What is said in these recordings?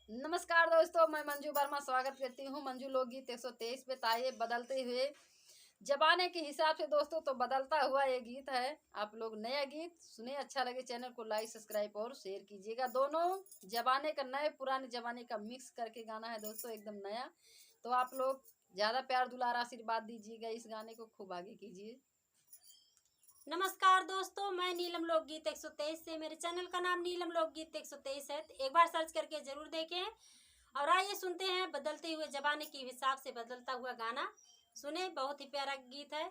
नमस्कार दोस्तों, मैं मंजू वर्मा स्वागत करती हूँ मंजू लोकगीत 123 पे। ताइए बदलते हुए जमाने के हिसाब से दोस्तों, तो बदलता हुआ ये गीत है। आप लोग नया गीत सुने, अच्छा लगे चैनल को लाइक सब्सक्राइब और शेयर कीजिएगा। दोनों जमाने का, नए पुराने जमाने का मिक्स करके गाना है दोस्तों, एकदम नया। तो आप लोग ज़्यादा प्यार दुलार आशीर्वाद दीजिएगा, इस गाने को खूब आगे कीजिए। नमस्कार दोस्तों, मैं नीलम लोकगीत 123 से। मेरे चैनल का नाम नीलम लोकगीत 123 है। एक बार सर्च करके जरूर देखें। और आइए सुनते हैं बदलते हुए जमाने के हिसाब से बदलता हुआ गाना। सुने, बहुत ही प्यारा गीत है।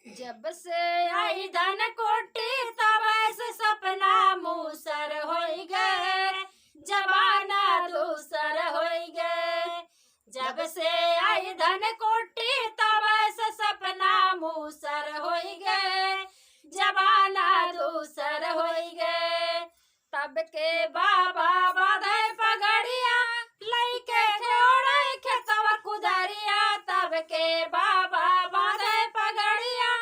जब से आई धन कोटी तब ऐसे सपना मूसर हो गए, जमाना दूसर हो गए। जब से आई धन कोटी तब ऐसे सपना मूसर हो गए, जमाना दूसर हो गए। तब के बाबा बाधे पगड़िया लइके जोड़े खेतवा कुदरिया। तब के बाबा बाधे पगड़िया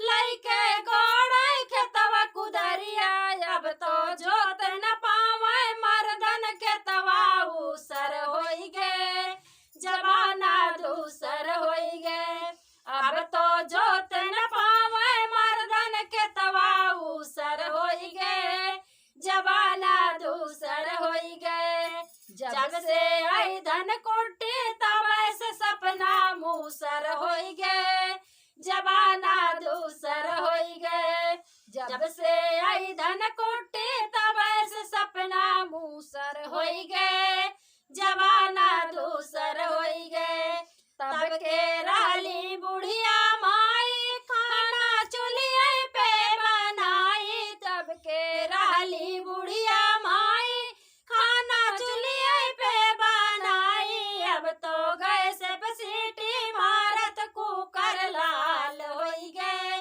लइके गोड़े खेतवा कुदरिया। अब तो जोत न पावे मर्दन खेतवा उसर हो गए, जमाना दूसर हो गए। अब तो जोत न पावे मर्दन खेतवा उसर हो गए, जमाना दूसर हो गए। जब से आई धन कोटी तब ऐसे सपना मूसर हो गए, जमाना दूसर हो गए। जब से आई धन कोटी तब ऐसे सपना मूसर हो गए, जमाना दूसर हो गए। तब के रहली बुढ़िया माई खाना चुलिये पे बनाई। तब के रहली बुढ़िया माई खाना चुलिये पे बनाई। अब तो गैस पे सीटी मारत कुकर लाल हो गए,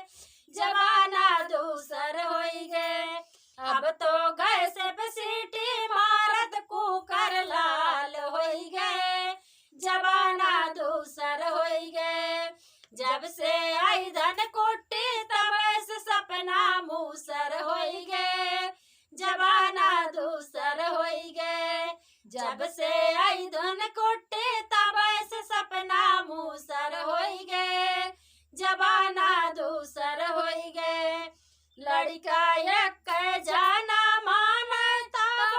जमाना दूसर हो गए। अब तो गैस पे सीटी मारत कुकर लाल हो गए, जमाना दूसर हो गए। जब से आई धन कोटी तब ऐसे सपना मूसर हो गए, जमाना दूसर हो गए। जब से आई धन कोटी तब ऐसे सपना मूसर हो गए, जमाना दूसर हो गए। लड़का एक जाना माना तब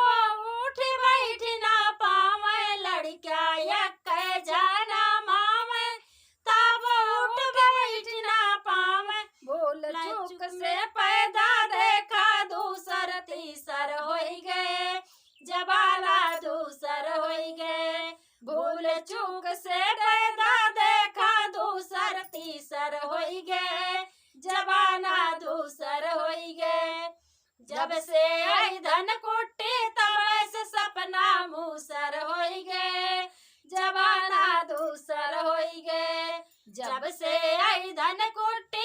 उठी बैठी ना पावे। लड़का एक जाना मावे तब उठ बैठी ना पावे। भूल चूक से पैदा देखा दूसर तीसर हो गए, जमाना दूसर हो गए। भूल चूक से पैदा देखा दूसर तीसर हो गए, जमाना दूसर हो गए। जब से आई धन कोटी तब ऐसे सपना मूसर हो गए, जमाना दूसर हो गए। जब से आई धन कोटी